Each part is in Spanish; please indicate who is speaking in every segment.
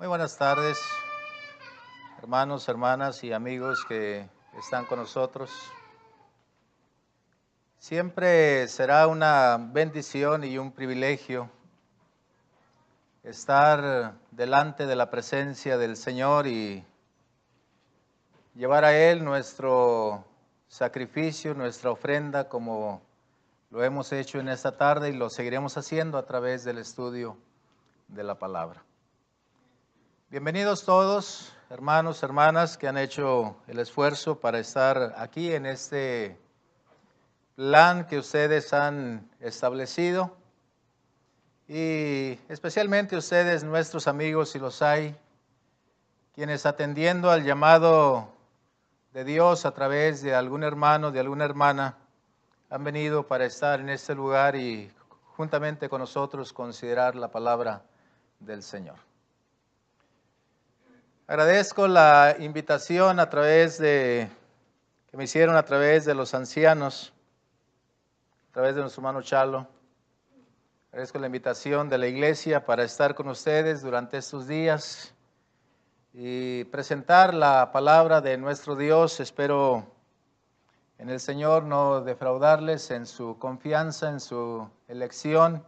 Speaker 1: Muy buenas tardes, hermanos, hermanas y amigos que están con nosotros. Siempre será una bendición y un privilegio estar delante de la presencia del Señor y llevar a Él nuestro sacrificio, nuestra ofrenda, como lo hemos hecho en esta tarde y lo seguiremos haciendo a través del estudio de la palabra. Bienvenidos todos, hermanos, hermanas, que han hecho el esfuerzo para estar aquí en este plan que ustedes han establecido. Y especialmente ustedes, nuestros amigos, si los hay, quienes atendiendo al llamado de Dios a través de algún hermano, de alguna hermana, han venido para estar en este lugar y juntamente con nosotros considerar la palabra del Señor. Agradezco la invitación que me hicieron a través de los ancianos, a través de nuestro hermano Chalo. Agradezco la invitación de la iglesia para estar con ustedes durante estos días y presentar la palabra de nuestro Dios. Espero en el Señor no defraudarles en su confianza, en su elección,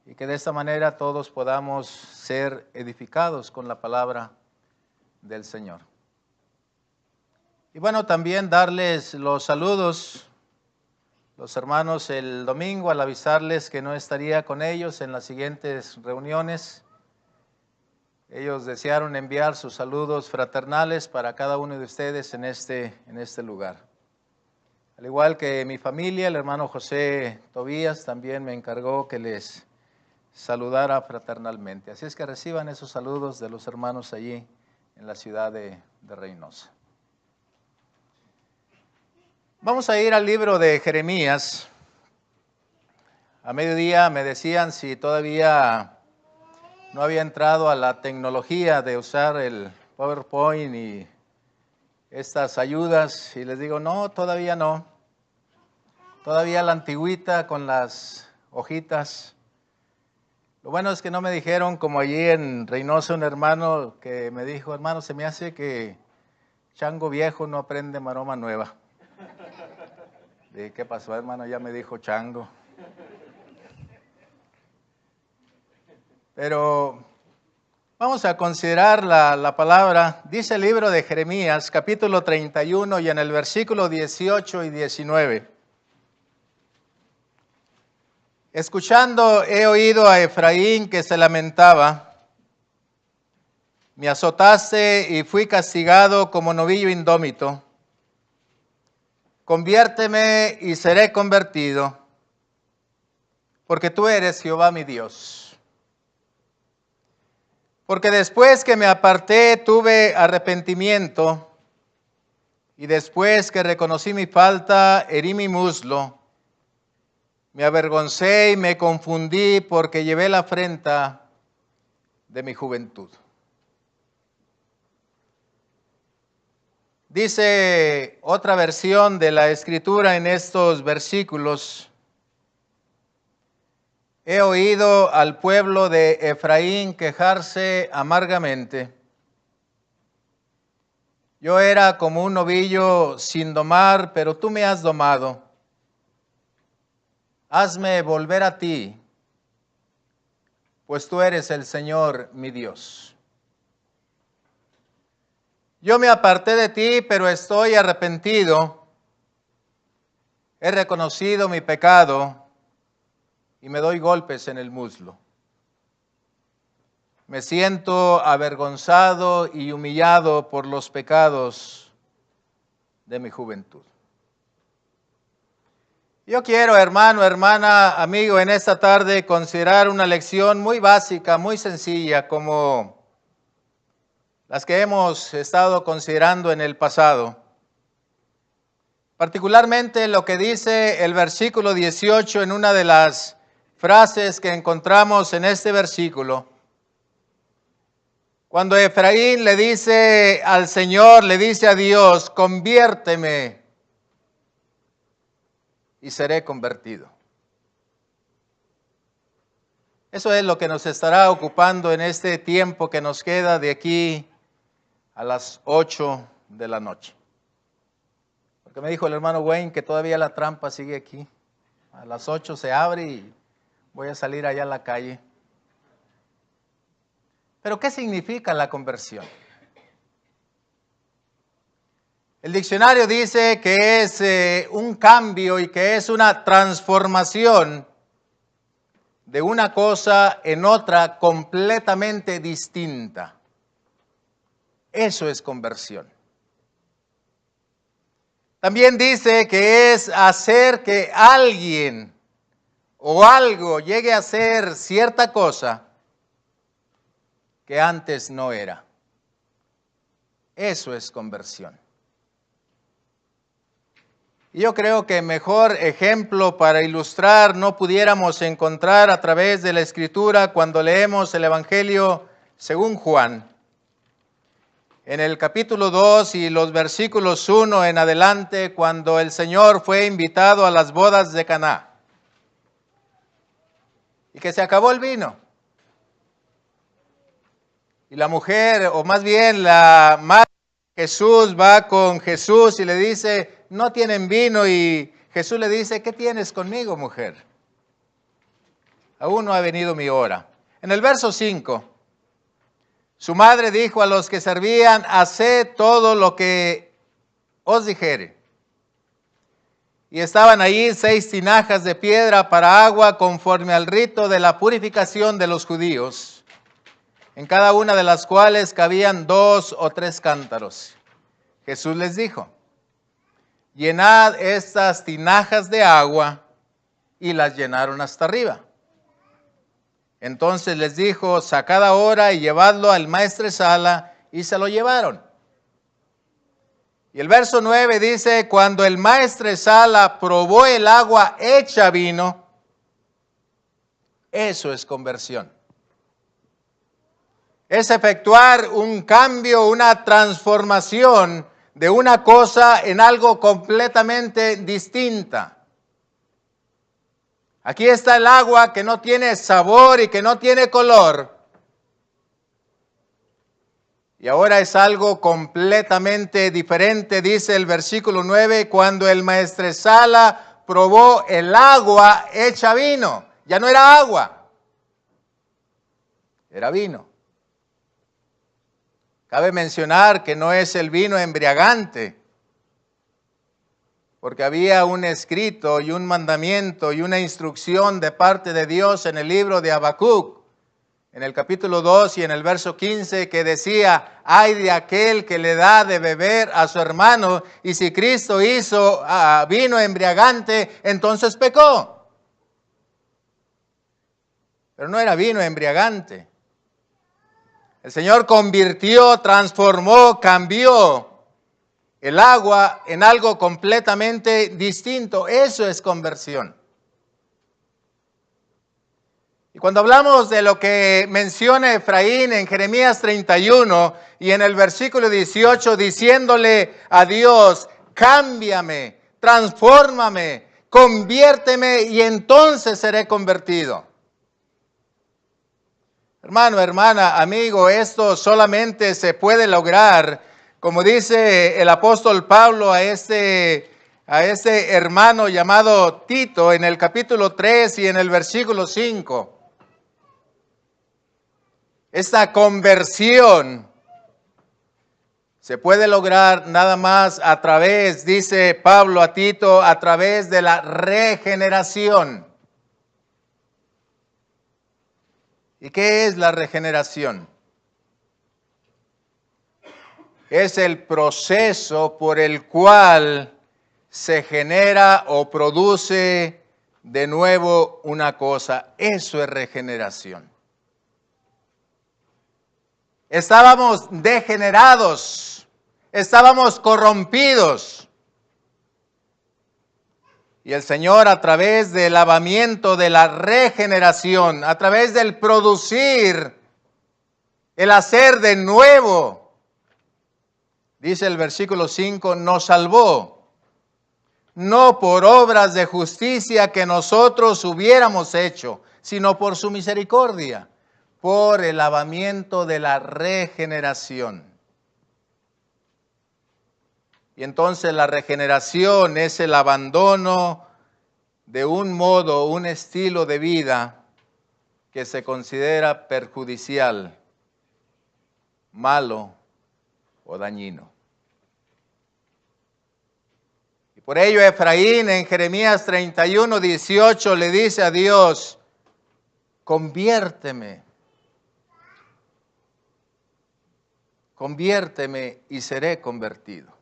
Speaker 1: y que de esta manera todos podamos ser edificados con la palabra del Señor. Y bueno, también darles los saludos, los hermanos, el domingo, al avisarles que no estaría con ellos en las siguientes reuniones. Ellos desearon enviar sus saludos fraternales para cada uno de ustedes en este lugar. Al igual que mi familia, el hermano José Tobías también me encargó que les saludara fraternalmente. Así es que reciban esos saludos de los hermanos allí en la ciudad de Reynosa. Vamos a ir al libro de Jeremías. A mediodía me decían si todavía no había entrado a la tecnología de usar el PowerPoint y estas ayudas, y les digo, no, todavía no. Todavía la antigüita con las hojitas. Lo bueno es que no me dijeron, como allí en Reynosa, un hermano que me dijo, hermano, se me hace que chango viejo no aprende maroma nueva. Dije, ¿qué pasó, hermano? Ya me dijo chango. Pero vamos a considerar la palabra. Dice el libro de Jeremías, capítulo 31, y en el versículo 18 y 19. Escuchando he oído a Efraín que se lamentaba. Me azotaste y fui castigado como novillo indómito. Conviérteme y seré convertido, porque tú eres Jehová mi Dios. Porque después que me aparté tuve arrepentimiento, y después que reconocí mi falta, herí mi muslo. Me avergoncé y me confundí porque llevé la afrenta de mi juventud. Dice otra versión de la Escritura en estos versículos: he oído al pueblo de Efraín quejarse amargamente. Yo era como un novillo sin domar, pero tú me has domado. Hazme volver a ti, pues tú eres el Señor mi Dios. Yo me aparté de ti, pero estoy arrepentido. He reconocido mi pecado y me doy golpes en el muslo. Me siento avergonzado y humillado por los pecados de mi juventud. Yo quiero, hermano, hermana, amigo, en esta tarde considerar una lección muy básica, muy sencilla, como las que hemos estado considerando en el pasado. Particularmente lo que dice el versículo 18 en una de las frases que encontramos en este versículo. Cuando Efraín le dice al Señor, le dice a Dios, conviérteme y seré convertido. Eso es lo que nos estará ocupando en este tiempo que nos queda de aquí a las 8 de la noche. Porque me dijo el hermano Wayne que todavía la trampa sigue aquí. A las 8 se abre y voy a salir allá a la calle. Pero ¿qué significa la conversión? El diccionario dice que es un cambio y que es una transformación de una cosa en otra completamente distinta. Eso es conversión. También dice que es hacer que alguien o algo llegue a ser cierta cosa que antes no era. Eso es conversión. Y yo creo que mejor ejemplo para ilustrar no pudiéramos encontrar a través de la Escritura cuando leemos el Evangelio según Juan. En el capítulo 2 y los versículos 1 en adelante, cuando el Señor fue invitado a las bodas de Caná. Y que se acabó el vino. Y la mujer, o más bien la madre de Jesús, va con Jesús y le dice, no tienen vino, y Jesús le dice, ¿qué tienes conmigo, mujer? Aún no ha venido mi hora. En el verso 5, su madre dijo a los que servían, haced todo lo que os dijere. Y estaban ahí 6 tinajas de piedra para agua conforme al rito de la purificación de los judíos, en cada una de las cuales cabían 2 o 3 cántaros. Jesús les dijo, llenad estas tinajas de agua, y las llenaron hasta arriba. Entonces les dijo, sacad ahora y llevadlo al maestresala, y se lo llevaron. Y el verso 9 dice, cuando el maestresala probó el agua hecha vino, eso es conversión. Es efectuar un cambio, una transformación de una cosa en algo completamente distinta. Aquí está el agua que no tiene sabor y que no tiene color. Y ahora es algo completamente diferente, dice el versículo 9, cuando el maestresala probó el agua hecha vino. Ya no era agua, era vino. Cabe mencionar que no es el vino embriagante, porque había un escrito y un mandamiento y una instrucción de parte de Dios en el libro de Habacuc, en el capítulo 2 y en el verso 15, que decía, ay de aquel que le da de beber a su hermano, y si Cristo hizo vino embriagante, entonces pecó. Pero no era vino embriagante. El Señor convirtió, transformó, cambió el agua en algo completamente distinto. Eso es conversión. Y cuando hablamos de lo que menciona Efraín en Jeremías 31 y en el versículo 18, diciéndole a Dios, cámbiame, transfórmame, conviérteme y entonces seré convertido. Hermano, hermana, amigo, esto solamente se puede lograr, como dice el apóstol Pablo a este hermano llamado Tito en el capítulo 3 y en el versículo 5. Esta conversión se puede lograr nada más a través, dice Pablo a Tito, a través de la regeneración. ¿Y qué es la regeneración? Es el proceso por el cual se genera o produce de nuevo una cosa. Eso es regeneración. Estábamos degenerados, estábamos corrompidos. Y el Señor, a través del lavamiento de la regeneración, a través del producir, el hacer de nuevo, dice el versículo 5, nos salvó, no por obras de justicia que nosotros hubiéramos hecho, sino por su misericordia, por el lavamiento de la regeneración. Y entonces la regeneración es el abandono de un modo, un estilo de vida que se considera perjudicial, malo o dañino. Y por ello Efraín en Jeremías 31:18 le dice a Dios: conviérteme y seré convertido.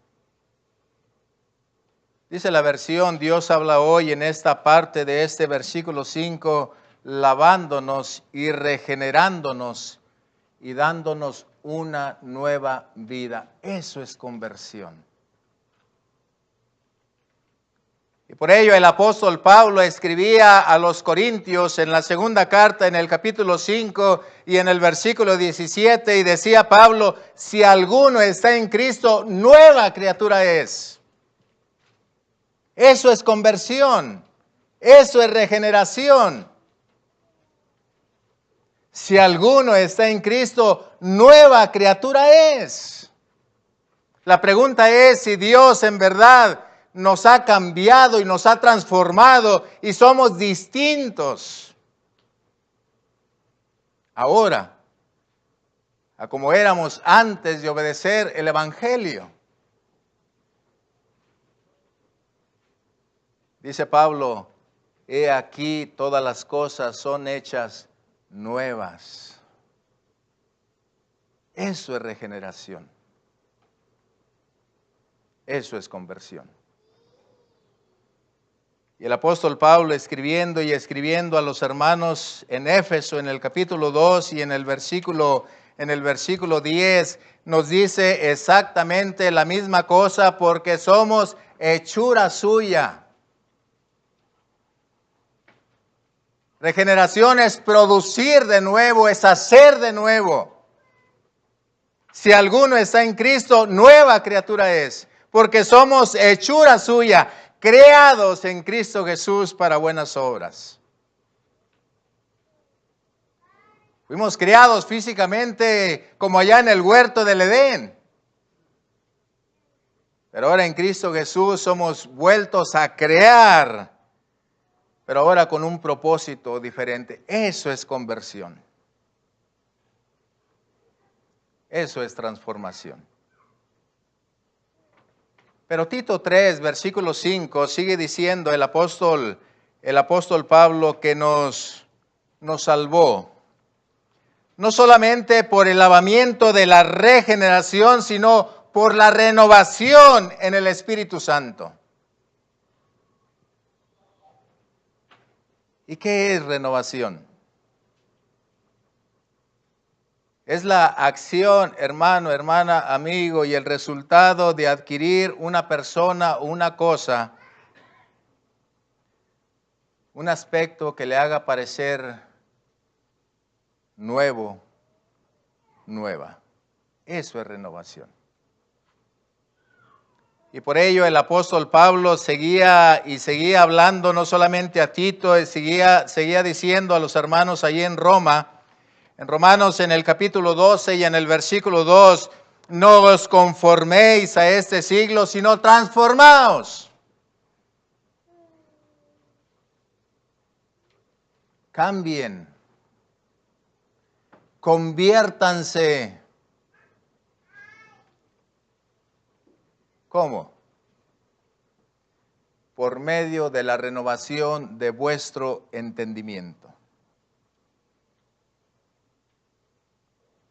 Speaker 1: Dice la versión Dios habla hoy en esta parte de este versículo 5, lavándonos y regenerándonos y dándonos una nueva vida. Eso es conversión. Y por ello el apóstol Pablo escribía a los Corintios en la segunda carta, en el capítulo 5 y en el versículo 17, y decía Pablo: si alguno está en Cristo, nueva criatura es. Eso es conversión, eso es regeneración. Si alguno está en Cristo, nueva criatura es. La pregunta es si Dios en verdad nos ha cambiado y nos ha transformado y somos distintos ahora a como éramos antes de obedecer el Evangelio. Dice Pablo: he aquí todas las cosas son hechas nuevas. Eso es regeneración. Eso es conversión. Y el apóstol Pablo escribiendo a los hermanos en Éfeso en el capítulo 2 y en el versículo 10 nos dice exactamente la misma cosa, porque somos hechura suya. Regeneración es producir de nuevo, es hacer de nuevo. Si alguno está en Cristo, nueva criatura es, porque somos hechura suya, creados en Cristo Jesús para buenas obras. Fuimos creados físicamente como allá en el huerto del Edén. Pero ahora en Cristo Jesús somos vueltos a crear, pero ahora con un propósito diferente. Eso es conversión. Eso es transformación. Pero Tito 3, versículo 5, sigue diciendo el apóstol Pablo que nos salvó. No solamente por el lavamiento de la regeneración, sino por la renovación en el Espíritu Santo. ¿Y qué es renovación? Es la acción, hermano, hermana, amigo, y el resultado de adquirir una persona o una cosa, un aspecto que le haga parecer nuevo, nueva. Eso es renovación. Y por ello el apóstol Pablo seguía hablando no solamente a Tito, seguía diciendo a los hermanos allí en Roma, en Romanos en el capítulo 12 y en el versículo 2, no os conforméis a este siglo, sino transformaos. Cambien, conviértanse. ¿Cómo? Por medio de la renovación de vuestro entendimiento.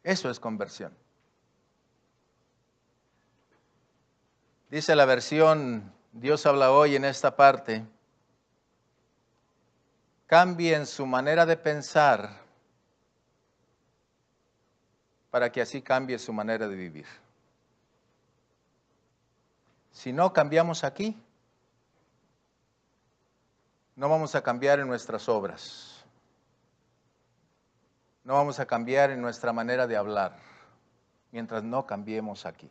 Speaker 1: Eso es conversión. Dice la versión Dios habla hoy en esta parte: cambien su manera de pensar para que así cambie su manera de vivir. Si no cambiamos aquí, no vamos a cambiar en nuestras obras. No vamos a cambiar en nuestra manera de hablar, mientras no cambiemos aquí.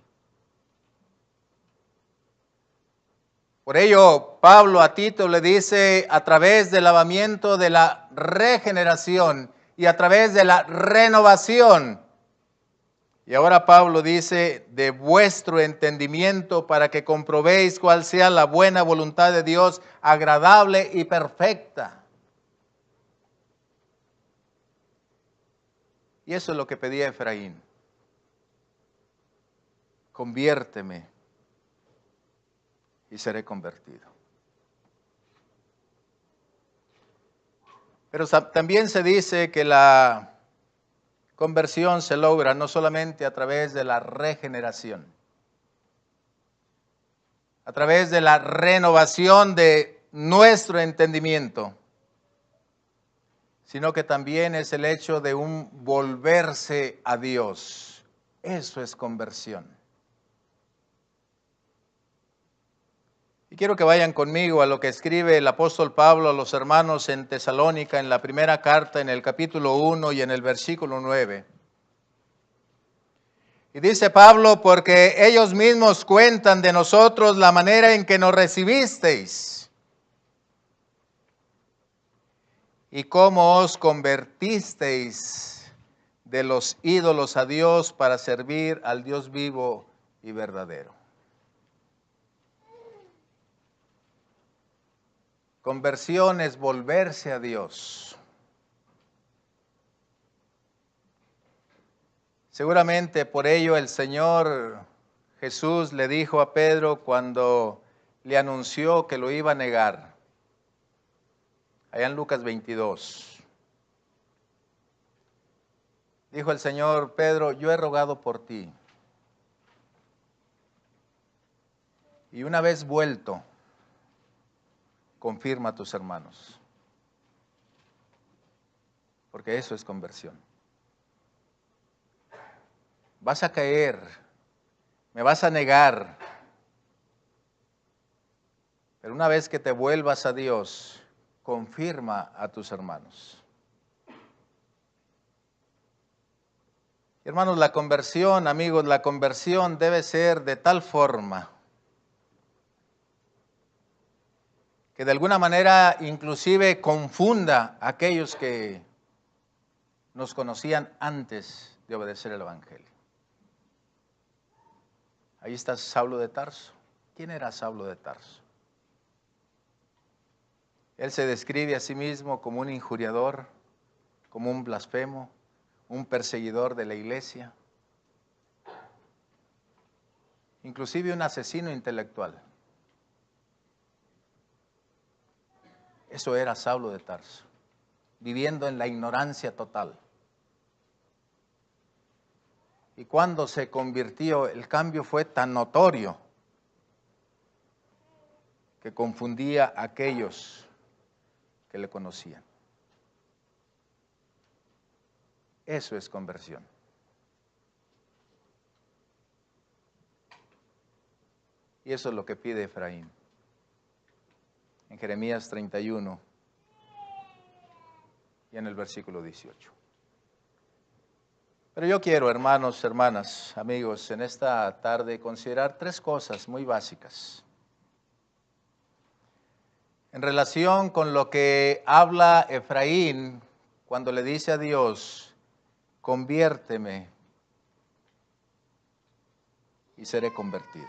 Speaker 1: Por ello, Pablo a Tito le dice, a través del lavamiento de la regeneración y a través de la renovación. Y ahora Pablo dice, de vuestro entendimiento, para que comprobéis cuál sea la buena voluntad de Dios, agradable y perfecta. Y eso es lo que pedía Efraín. Conviérteme y seré convertido. Pero también se dice que la conversión se logra no solamente a través de la regeneración, a través de la renovación de nuestro entendimiento, sino que también es el hecho de un volverse a Dios. Eso es conversión. Y quiero que vayan conmigo a lo que escribe el apóstol Pablo a los hermanos en Tesalónica, en la primera carta, en el capítulo 1 y en el versículo 9. Y dice Pablo, porque ellos mismos cuentan de nosotros la manera en que nos recibisteis y cómo os convertisteis de los ídolos a Dios para servir al Dios vivo y verdadero. Conversión es volverse a Dios. Seguramente por ello el Señor Jesús le dijo a Pedro cuando le anunció que lo iba a negar. Allá en Lucas 22. Dijo el Señor, Pedro, yo he rogado por ti. Y una vez vuelto, confirma a tus hermanos. Porque eso es conversión. Vas a caer, me vas a negar. Pero una vez que te vuelvas a Dios, confirma a tus hermanos. Hermanos, la conversión, amigos, la conversión debe ser de tal forma que de alguna manera inclusive confunda a aquellos que nos conocían antes de obedecer el Evangelio. Ahí está Saulo de Tarso. ¿Quién era Saulo de Tarso? Él se describe a sí mismo como un injuriador, como un blasfemo, un perseguidor de la iglesia, inclusive un asesino intelectual. Eso era Saulo de Tarso, viviendo en la ignorancia total. Y cuando se convirtió, el cambio fue tan notorio que confundía a aquellos que le conocían. Eso es conversión. Y eso es lo que pide Efraín. En Jeremías 31 y en el versículo 18. Pero yo quiero, hermanos, hermanas, amigos, en esta tarde considerar tres cosas muy básicas en relación con lo que habla Efraín cuando le dice a Dios, conviérteme y seré convertido.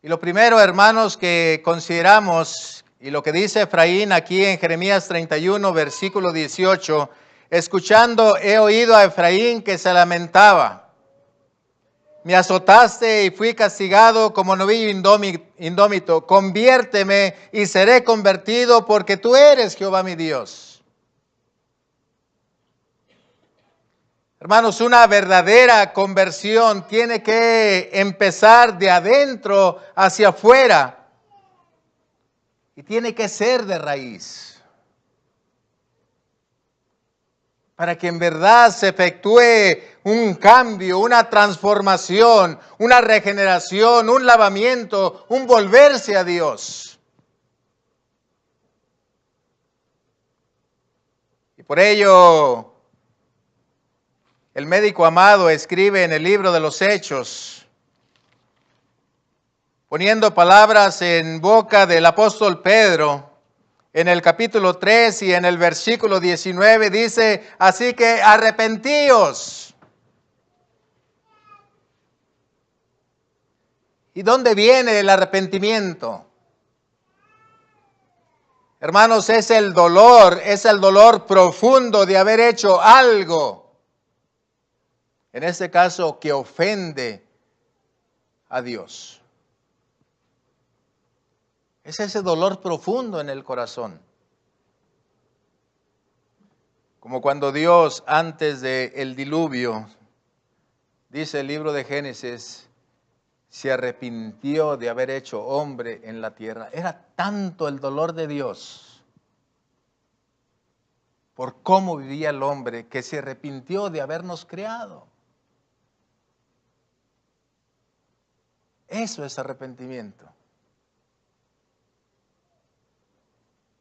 Speaker 1: Y lo primero, hermanos, que consideramos, y lo que dice Efraín aquí en Jeremías 31, versículo 18, escuchando he oído a Efraín que se lamentaba. Me azotaste y fui castigado como novillo indómito. Conviérteme y seré convertido porque tú eres Jehová mi Dios. Hermanos, una verdadera conversión tiene que empezar de adentro hacia afuera y tiene que ser de raíz. Para que en verdad se efectúe un cambio, una transformación, una regeneración, un lavamiento, un volverse a Dios. Y por ello, el médico amado escribe en el libro de los Hechos, poniendo palabras en boca del apóstol Pedro, en el capítulo 3 y en el versículo 19 dice, así que arrepentíos. ¿Y dónde viene el arrepentimiento? Hermanos, es el dolor profundo de haber hecho algo, en este caso, que ofende a Dios. Es ese dolor profundo en el corazón. Como cuando Dios, antes del diluvio, dice el libro de Génesis, se arrepintió de haber hecho hombre en la tierra. Era tanto el dolor de Dios por cómo vivía el hombre que se arrepintió de habernos creado. Eso es arrepentimiento.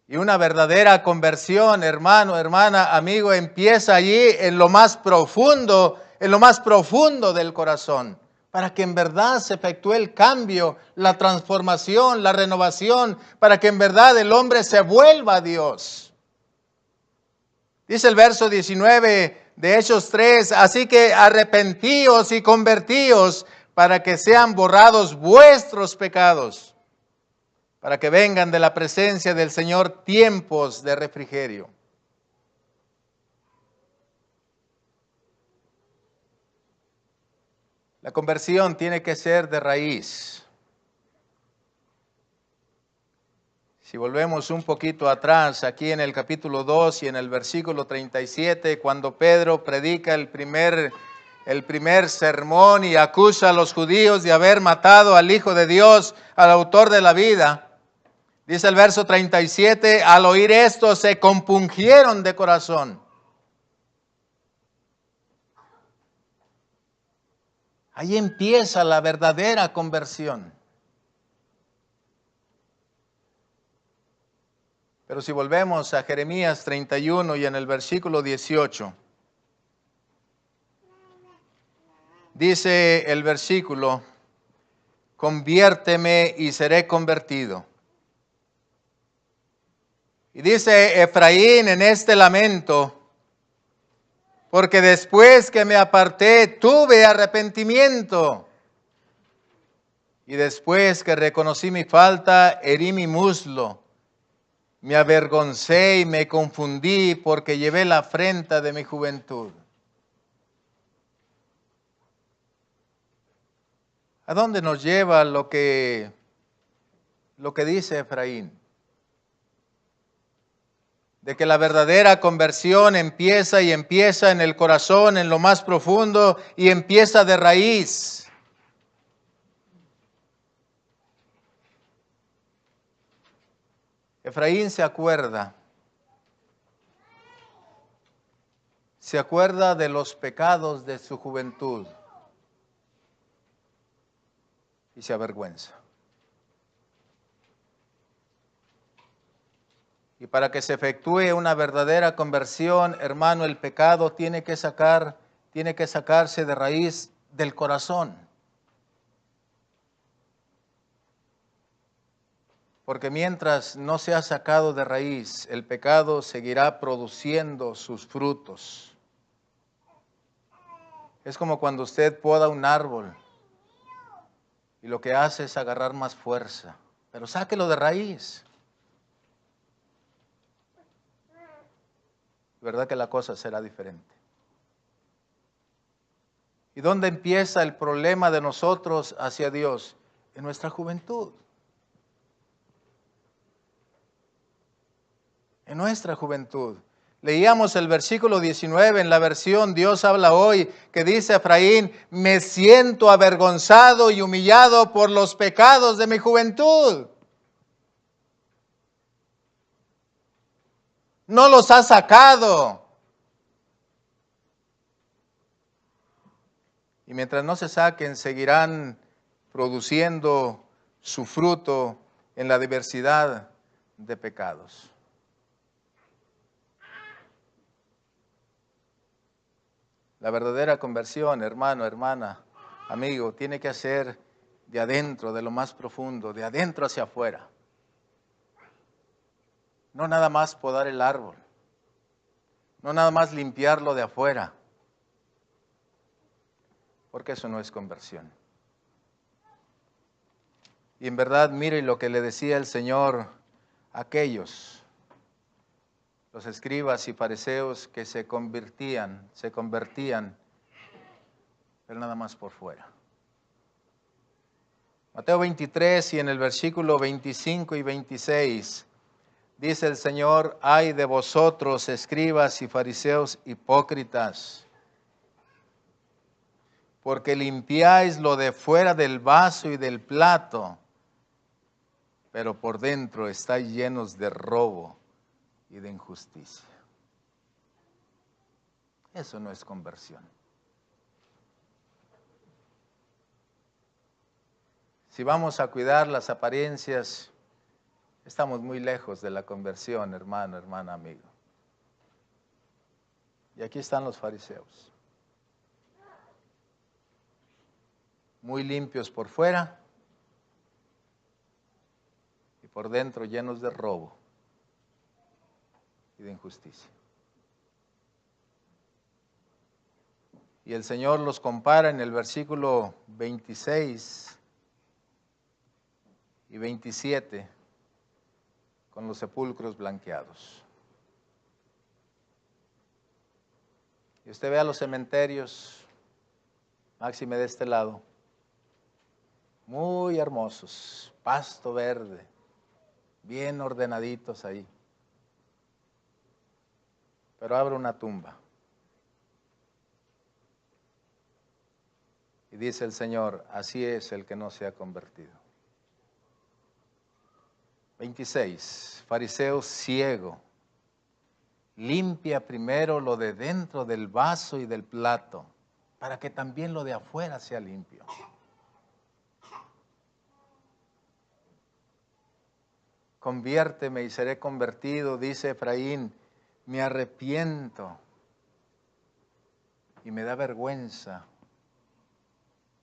Speaker 1: Y una verdadera conversión, hermano, hermana, amigo, empieza allí en lo más profundo del corazón, para que en verdad se efectúe el cambio, la transformación, la renovación, para que en verdad el hombre se vuelva a Dios. Dice el verso 19 de Hechos 3, así que arrepentíos y convertíos para que sean borrados vuestros pecados, para que vengan de la presencia del Señor tiempos de refrigerio. La conversión tiene que ser de raíz. Si volvemos un poquito atrás, aquí en el capítulo 2 y en el versículo 37, cuando Pedro predica el primer sermón y acusa a los judíos de haber matado al Hijo de Dios, al autor de la vida, dice el verso 37, al oír esto se compungieron de corazón. Ahí empieza la verdadera conversión. Pero si volvemos a Jeremías 31 y en el versículo 18, dice el versículo, conviérteme y seré convertido. Y dice Efraín en este lamento, porque después que me aparté tuve arrepentimiento. Y después que reconocí mi falta, herí mi muslo. Me avergoncé y me confundí porque llevé la afrenta de mi juventud. ¿A dónde nos lleva lo que dice Efraín? De que la verdadera conversión empieza en el corazón, en lo más profundo, y empieza de raíz. Efraín se acuerda de los pecados de su juventud y se avergüenza. Y para que se efectúe una verdadera conversión, hermano, el pecado tiene que sacarse de raíz del corazón. Porque mientras no sea sacado de raíz, el pecado seguirá produciendo sus frutos. Es como cuando usted poda un árbol y lo que hace es agarrar más fuerza, pero sáquelo de raíz. ¿Verdad que la cosa será diferente? ¿Y dónde empieza el problema de nosotros hacia Dios? En nuestra juventud. En nuestra juventud. Leíamos el versículo 19 en la versión Dios habla hoy, que dice Efraín, me siento avergonzado y humillado por los pecados de mi juventud. No los ha sacado. Y mientras no se saquen, seguirán produciendo su fruto en la diversidad de pecados. La verdadera conversión, hermano, hermana, amigo, tiene que ser de adentro, de lo más profundo, de adentro hacia afuera. No nada más podar el árbol, no nada más limpiarlo de afuera, porque eso no es conversión. Y en verdad, mire lo que le decía el Señor a aquellos, los escribas y fariseos que se convertían, pero nada más por fuera. Mateo 23 y en el versículo 25 y 26 dice el Señor: ay de vosotros, escribas y fariseos hipócritas, porque limpiáis lo de fuera del vaso y del plato, pero por dentro estáis llenos de robo y de injusticia. Eso no es conversión. Si vamos a cuidar las apariencias, estamos muy lejos de la conversión, hermano, hermana, amigo. Y aquí están los fariseos. Muy limpios por fuera y por dentro llenos de robo y de injusticia. Y el Señor los compara en el versículo 26 y 27 con los sepulcros blanqueados. Y usted vea los cementerios, máxime de este lado, muy hermosos, pasto verde, bien ordenaditos ahí. Pero abre una tumba y dice el Señor: así es el que no se ha convertido. 26. Fariseo ciego, limpia primero lo de dentro del vaso y del plato, para que también lo de afuera sea limpio. Conviérteme y seré convertido, dice Efraín. Me arrepiento y me da vergüenza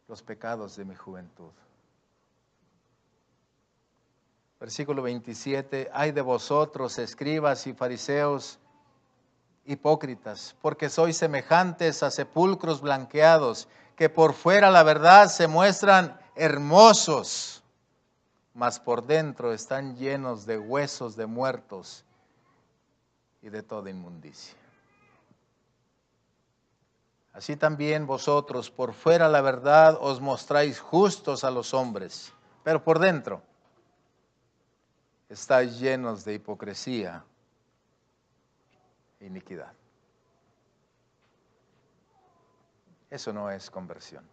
Speaker 1: los pecados de mi juventud. Versículo 27, ay de vosotros, escribas y fariseos hipócritas, porque sois semejantes a sepulcros blanqueados, que por fuera la verdad se muestran hermosos, mas por dentro están llenos de huesos de muertos y de toda inmundicia. Así también vosotros, por fuera la verdad os mostráis justos a los hombres, pero por dentro estáis llenos de hipocresía e iniquidad. Eso no es conversión.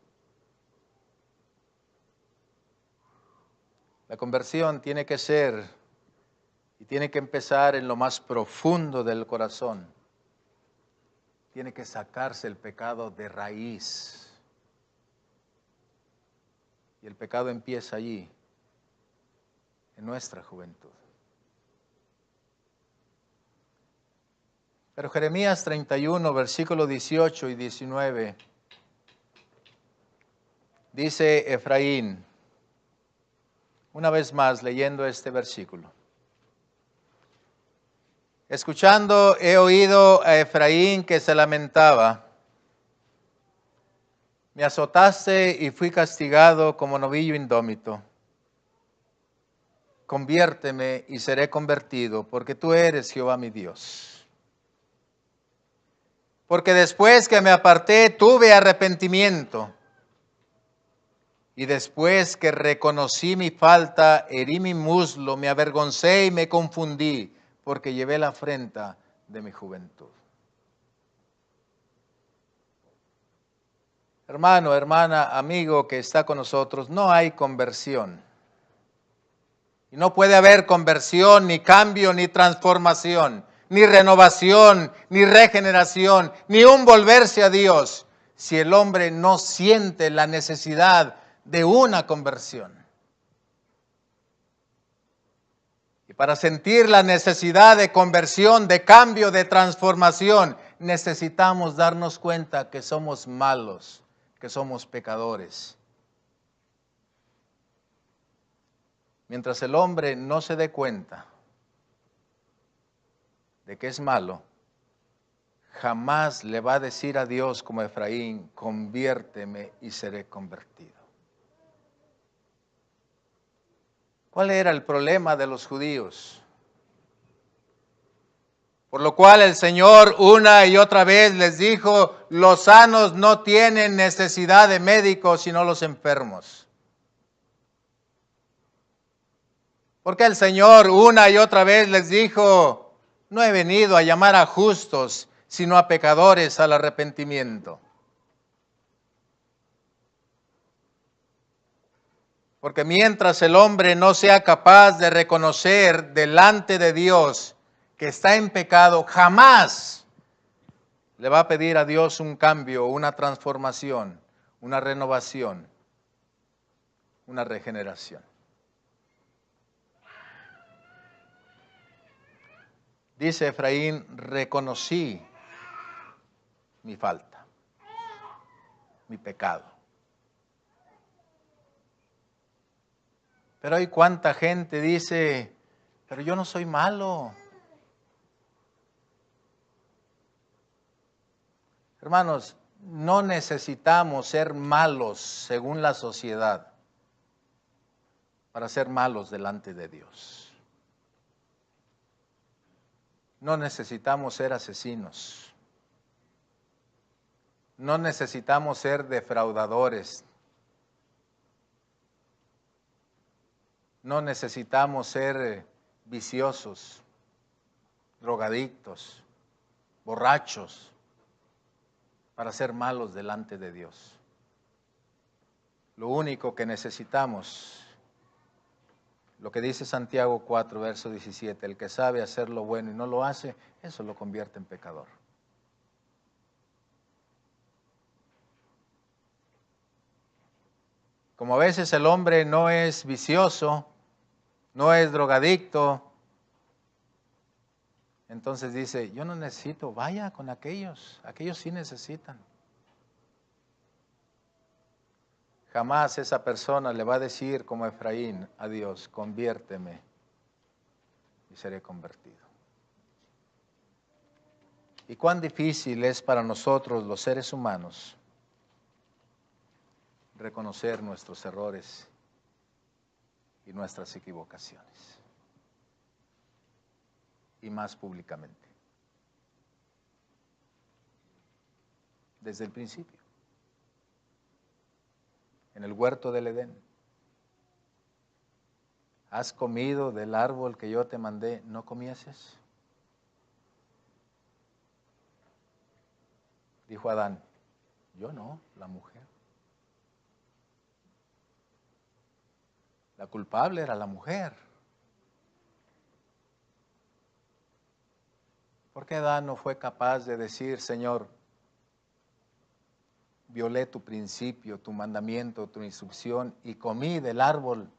Speaker 1: La conversión tiene que ser y tiene que empezar en lo más profundo del corazón. Tiene que sacarse el pecado de raíz. Y el pecado empieza allí, en nuestra juventud. Pero Jeremías 31, versículo 18 y 19, dice Efraín, una vez más leyendo este versículo: escuchando he oído a Efraín que se lamentaba. Me azotaste y fui castigado como novillo indómito. Conviérteme y seré convertido, porque tú eres Jehová mi Dios. Porque después que me aparté tuve arrepentimiento. Y después que reconocí mi falta, herí mi muslo, me avergoncé y me confundí, porque llevé la afrenta de mi juventud. Hermano, hermana, amigo que está con nosotros, no hay conversión. Y no puede haber conversión, ni cambio, ni transformación, ni renovación, ni regeneración, ni un volverse a Dios, si el hombre no siente la necesidad de una conversión. Y para sentir la necesidad de conversión, de cambio, de transformación, necesitamos darnos cuenta que somos malos, que somos pecadores. mientras el hombre no se dé cuenta de que es malo, jamás le va a decir a Dios como Efraín, conviérteme y seré convertido. ¿Cuál era el problema de los judíos? Por lo cual el Señor una y otra vez les dijo, los sanos no tienen necesidad de médicos, sino los enfermos. Porque el Señor una y otra vez les dijo, no he venido a llamar a justos, sino a pecadores al arrepentimiento. Porque mientras el hombre no sea capaz de reconocer delante de Dios que está en pecado, jamás le va a pedir a Dios un cambio, una transformación, una renovación, una regeneración. Dice Efraín, reconocí mi falta, mi pecado. Pero hay cuánta gente dice, pero yo no soy malo. Hermanos, no necesitamos ser malos según la sociedad para ser malos delante de Dios. No necesitamos ser asesinos. No necesitamos ser defraudadores. No necesitamos ser viciosos, drogadictos, borrachos, para ser malos delante de Dios. Lo único que necesitamos, lo que dice Santiago 4, verso 17, el que sabe hacer lo bueno y no lo hace, eso lo convierte en pecador. Como a veces el hombre no es vicioso, no es drogadicto, entonces dice, yo no necesito, vaya con aquellos sí necesitan. Jamás esa persona le va a decir como Efraín a Dios, conviérteme y seré convertido. Y cuán difícil es para nosotros los seres humanos reconocer nuestros errores y nuestras equivocaciones. Y más públicamente. Desde el principio. En el huerto del Edén. ¿Has comido del árbol que yo te mandé, no comieses? Dijo Adán, yo no, la mujer. La culpable era la mujer. ¿Por qué Adán no fue capaz de decir, Señor, violé tu principio, tu mandamiento, tu instrucción y comí del árbol,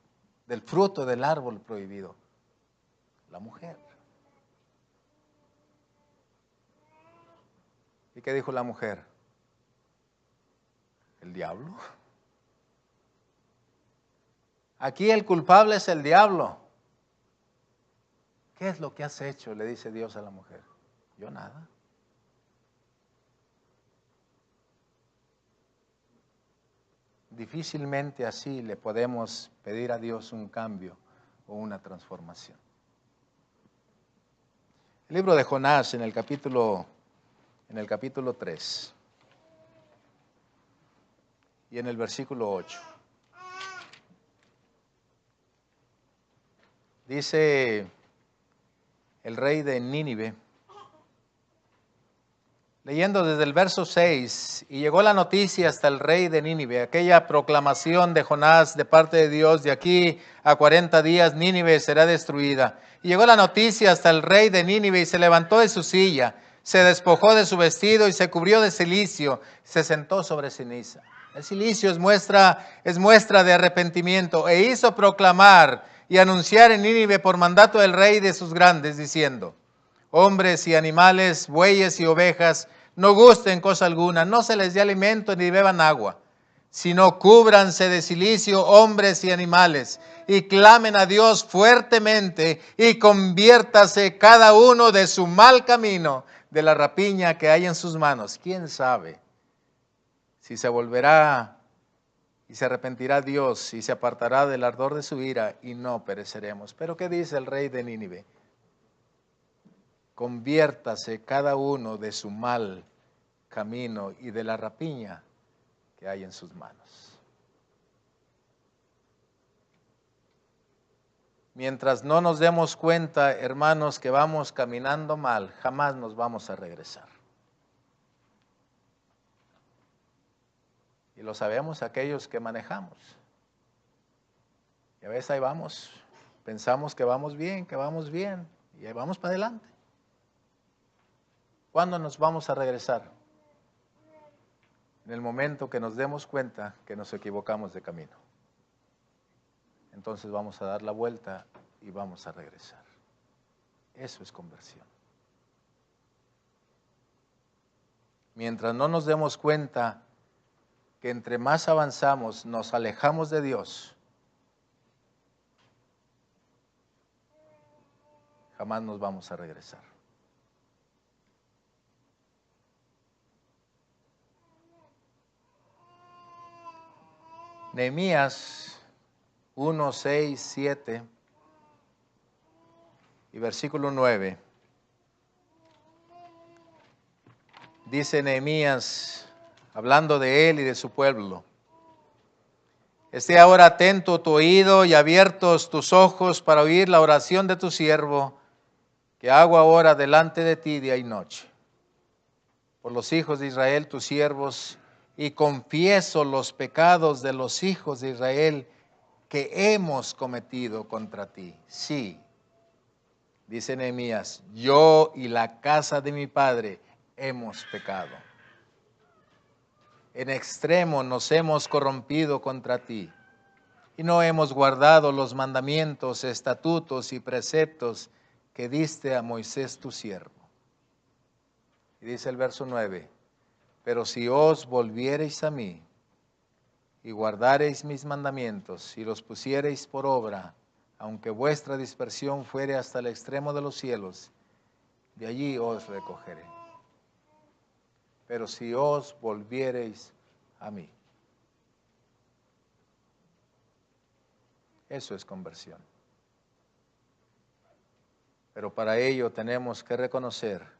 Speaker 1: del fruto del árbol prohibido? La mujer. ¿Y qué dijo la mujer? ¿El diablo? Aquí el culpable es el diablo. ¿Qué es lo que has hecho?, le dice Dios a la mujer. Yo nada. Difícilmente así le podemos pedir a Dios un cambio o una transformación. El libro de Jonás en el capítulo 3 y en el versículo 8. Dice el rey de Nínive, leyendo desde el verso 6, y llegó la noticia hasta el rey de Nínive, aquella proclamación de Jonás de parte de Dios, de aquí a 40 días Nínive será destruida. Y llegó la noticia hasta el rey de Nínive y se levantó de su silla, se despojó de su vestido y se cubrió de cilicio, se sentó sobre ceniza. El cilicio es muestra de arrepentimiento, e hizo proclamar y anunciar en Nínive por mandato del rey de sus grandes, diciendo, hombres y animales, bueyes y ovejas, no gusten cosa alguna, no se les dé alimento ni beban agua. sino cúbranse de cilicio hombres y animales, y clamen a Dios fuertemente, y conviértase cada uno de su mal camino, de la rapiña que hay en sus manos. ¿Quién sabe si se volverá y se arrepentirá Dios y se apartará del ardor de su ira y no pereceremos? Pero ¿qué dice el rey de Nínive? Conviértase cada uno de su mal camino y de la rapiña que hay en sus manos. Mientras no nos demos cuenta, hermanos, que vamos caminando mal, jamás nos vamos a regresar. Y lo sabemos aquellos que manejamos. Y a veces ahí vamos, pensamos que vamos bien, y ahí vamos para adelante. ¿Cuándo nos vamos a regresar? En el momento que nos demos cuenta que nos equivocamos de camino. Entonces vamos a dar la vuelta y vamos a regresar. Eso es conversión. Mientras no nos demos cuenta que entre más avanzamos, nos alejamos de Dios, jamás nos vamos a regresar. Nehemías 1, 6, 7 y versículo 9. Dice Nehemías, hablando de él y de su pueblo: esté ahora atento tu oído y abiertos tus ojos para oír la oración de tu siervo, que hago ahora delante de ti día y noche, por los hijos de Israel, tus siervos, y confieso los pecados de los hijos de Israel que hemos cometido contra ti. Sí, dice Nehemías, yo y la casa de mi padre hemos pecado. En extremo nos hemos corrompido contra ti, y no hemos guardado los mandamientos, estatutos y preceptos que diste a Moisés tu siervo. Y dice el verso 9, pero si os volviereis a mí, y guardareis mis mandamientos, y los pusiereis por obra, aunque vuestra dispersión fuere hasta el extremo de los cielos, de allí os recogeré. Pero si os volviereis a mí. Eso es conversión. Pero para ello tenemos que reconocer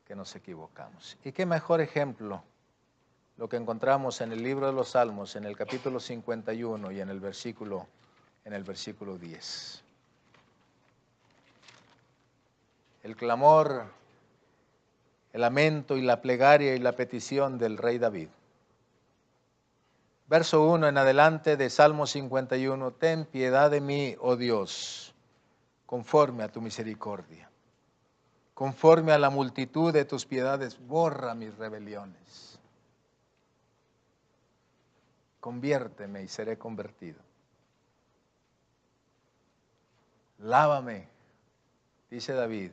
Speaker 1: que nos equivocamos. ¿Y qué mejor ejemplo lo que encontramos en el libro de los Salmos, en el capítulo 51 y en el versículo 10? El clamor, el lamento y la plegaria y la petición del rey David. Verso 1 en adelante de Salmo 51, ten piedad de mí, oh Dios, conforme a tu misericordia. Conforme a la multitud de tus piedades, borra mis rebeliones. Conviérteme y seré convertido. Lávame, dice David,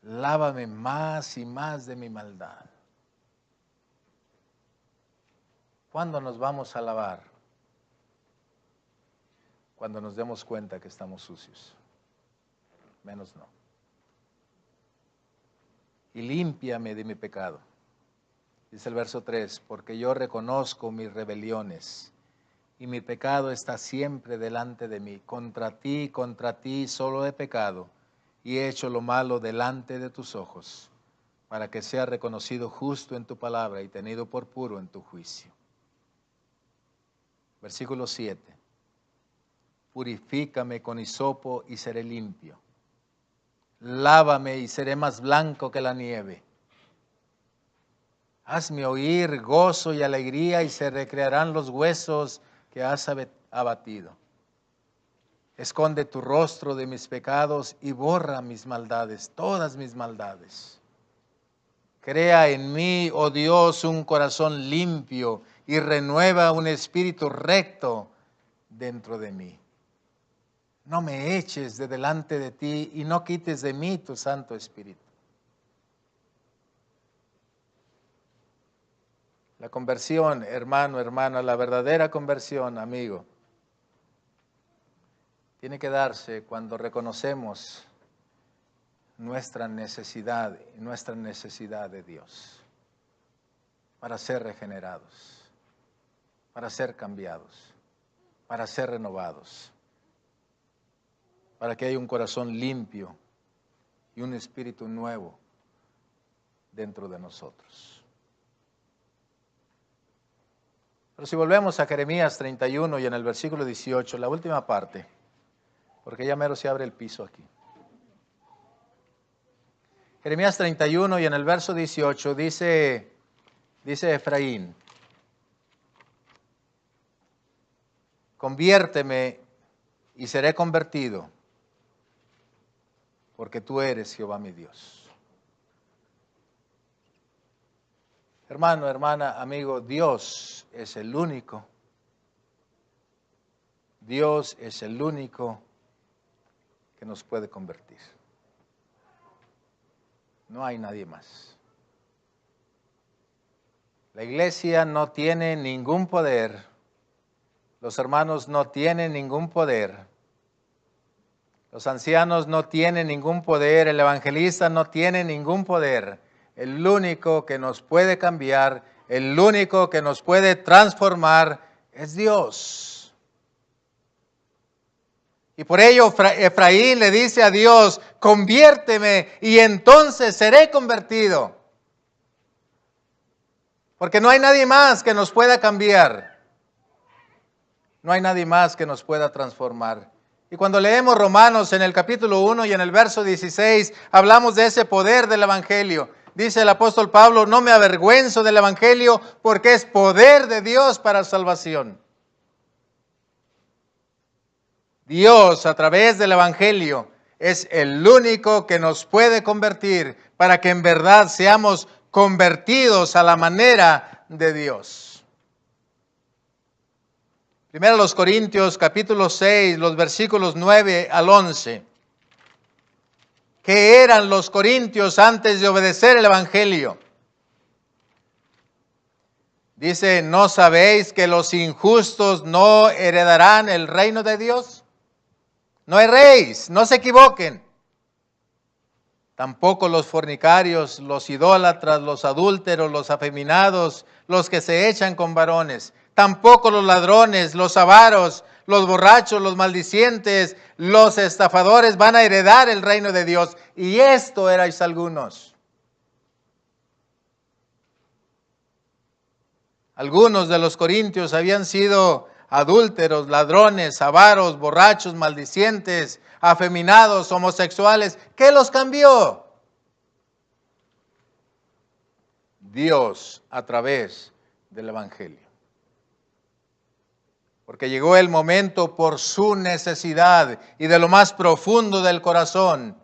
Speaker 1: lávame más y más de mi maldad. ¿Cuándo nos vamos a lavar? Cuando nos demos cuenta que estamos sucios. Menos no. Y límpiame de mi pecado. Dice el verso 3, porque yo reconozco mis rebeliones y mi pecado está siempre delante de mí. Contra ti solo he pecado y he hecho lo malo delante de tus ojos, para que sea reconocido justo en tu palabra y tenido por puro en tu juicio. Versículo 7, purifícame con hisopo y seré limpio. Lávame y seré más blanco que la nieve. Hazme oír gozo y alegría y se recrearán los huesos que has abatido. Esconde tu rostro de mis pecados y borra mis maldades, todas mis maldades. Crea en mí, oh Dios, un corazón limpio y renueva un espíritu recto dentro de mí. No me eches de delante de ti y no quites de mí tu Santo Espíritu. La conversión, hermano, hermana, la verdadera conversión, amigo, tiene que darse cuando reconocemos nuestra necesidad de Dios para ser regenerados, para ser cambiados, para ser renovados, para que haya un corazón limpio y un espíritu nuevo dentro de nosotros. Pero si volvemos a Jeremías 31 y en el versículo 18, la última parte, porque ya mero se abre el piso aquí. Jeremías 31 y en el verso 18 dice Efraín: conviérteme y seré convertido, porque tú eres Jehová mi Dios. Hermano, hermana, amigo, Dios es el único. Dios es el único que nos puede convertir. No hay nadie más. La iglesia no tiene ningún poder. Los hermanos no tienen ningún poder. Los ancianos no tienen ningún poder. El evangelista no tiene ningún poder. El único que nos puede cambiar, el único que nos puede transformar es Dios. Y por ello Efraín le dice a Dios: conviérteme y entonces seré convertido. Porque no hay nadie más que nos pueda cambiar. No hay nadie más que nos pueda transformar. Y cuando leemos Romanos en el capítulo 1 y en el verso 16, hablamos de ese poder del evangelio. Dice el apóstol Pablo: no me avergüenzo del evangelio porque es poder de Dios para salvación. Dios, a través del evangelio, es el único que nos puede convertir para que en verdad seamos convertidos a la manera de Dios. Primero los Corintios capítulo 6, los versículos 9 al 11. ¿Qué eran los corintios antes de obedecer el evangelio? Dice: ¿no sabéis que los injustos no heredarán el reino de Dios? No erréis, no se equivoquen. Tampoco los fornicarios, los idólatras, los adúlteros, los afeminados, los que se echan con varones. Tampoco los ladrones, los avaros, los borrachos, los maldicientes, los estafadores van a heredar el reino de Dios. Y esto erais algunos. Algunos de los corintios habían sido adúlteros, ladrones, avaros, borrachos, maldicientes, afeminados, homosexuales. ¿Qué los cambió? Dios, a través del evangelio. Porque llegó el momento, por su necesidad y de lo más profundo del corazón,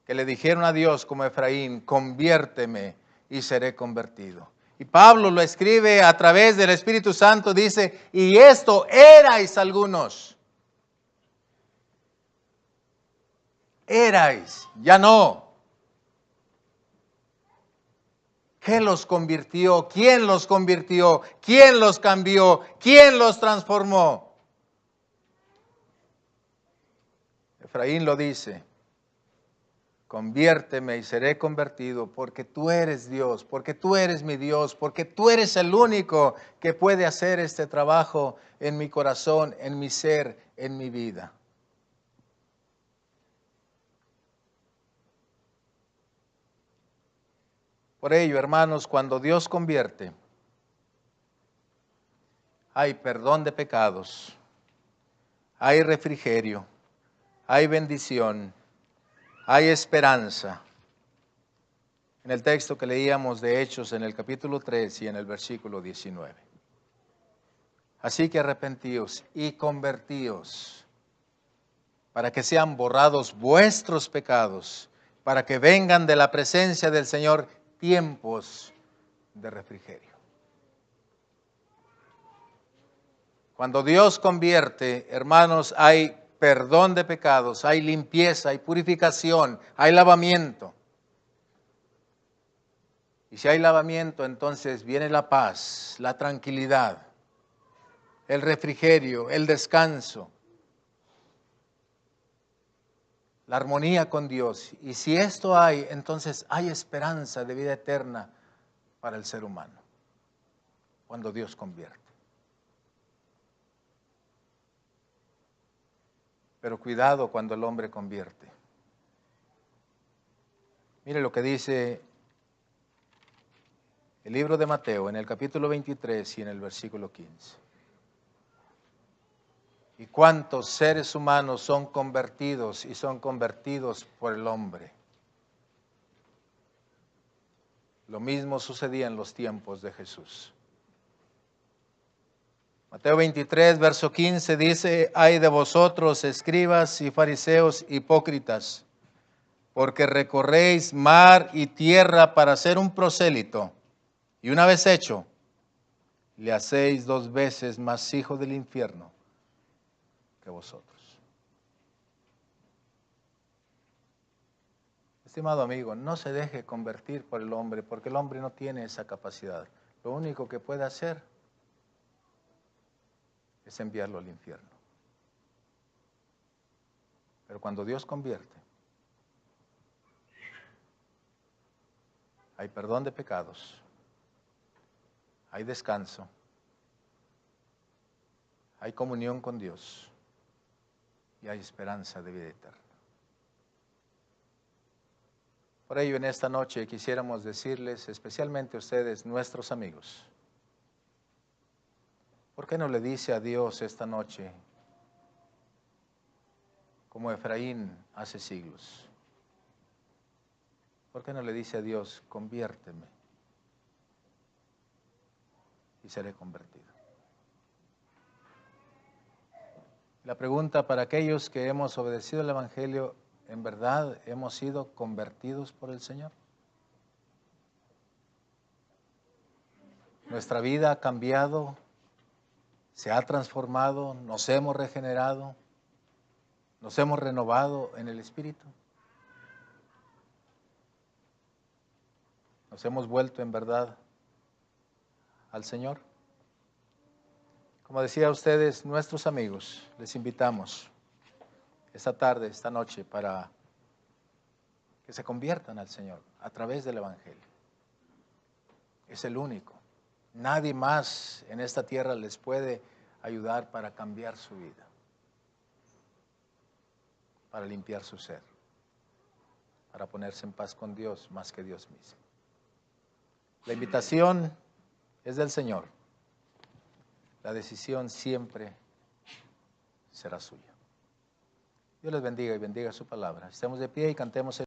Speaker 1: que le dijeron a Dios como Efraín: conviérteme y seré convertido. Y Pablo lo escribe a través del Espíritu Santo, dice: y esto erais algunos. Erais, ya no. ¿Qué los convirtió? ¿Quién los convirtió? ¿Quién los cambió? ¿Quién los transformó? Efraín lo dice: conviérteme y seré convertido, porque tú eres Dios, porque tú eres mi Dios, porque tú eres el único que puede hacer este trabajo en mi corazón, en mi ser, en mi vida. Por ello, hermanos, cuando Dios convierte, hay perdón de pecados, hay refrigerio, hay bendición, hay esperanza. En el texto que leíamos de Hechos en el capítulo 3 y en el versículo 19. Así que arrepentíos y convertíos para que sean borrados vuestros pecados, para que vengan de la presencia del Señor tiempos de refrigerio. Cuando Dios convierte, hermanos, hay perdón de pecados, hay limpieza, hay purificación, hay lavamiento. Y si hay lavamiento, entonces viene la paz, la tranquilidad, el refrigerio, el descanso, la armonía con Dios. Y si esto hay, entonces hay esperanza de vida eterna para el ser humano, cuando Dios convierte. Pero cuidado cuando el hombre convierte. Mire lo que dice el libro de Mateo en el capítulo 23 y en el versículo 15. ¿Y cuántos seres humanos son convertidos y son convertidos por el hombre? Lo mismo sucedía en los tiempos de Jesús. Mateo 23, verso 15 dice: ay de vosotros, escribas y fariseos hipócritas, porque recorréis mar y tierra para ser un prosélito, y una vez hecho, le hacéis 2 veces más hijo del infierno que vosotros. Estimado amigo, no se deje convertir por el hombre, porque el hombre no tiene esa capacidad. Lo único que puede hacer es enviarlo al infierno. Pero cuando Dios convierte, hay perdón de pecados, hay descanso, hay comunión con Dios y hay esperanza de vida eterna. Por ello, en esta noche quisiéramos decirles, especialmente a ustedes, nuestros amigos, ¿por qué no le dice a Dios esta noche, como Efraín hace siglos? ¿Por qué no le dice a Dios, conviérteme y seré convertido? La pregunta para aquellos que hemos obedecido el Evangelio, ¿en verdad hemos sido convertidos por el Señor? Nuestra vida ha cambiado, se ha transformado, nos hemos regenerado, nos hemos renovado en el Espíritu. Nos hemos vuelto en verdad al Señor. Como decía a ustedes, nuestros amigos, les invitamos esta tarde, esta noche, para que se conviertan al Señor a través del Evangelio. Es el único. Nadie más en esta tierra les puede ayudar para cambiar su vida, para limpiar su ser, para ponerse en paz con Dios más que Dios mismo. La invitación es del Señor. La decisión siempre será suya. Dios les bendiga y bendiga su palabra. Estemos de pie y cantemos el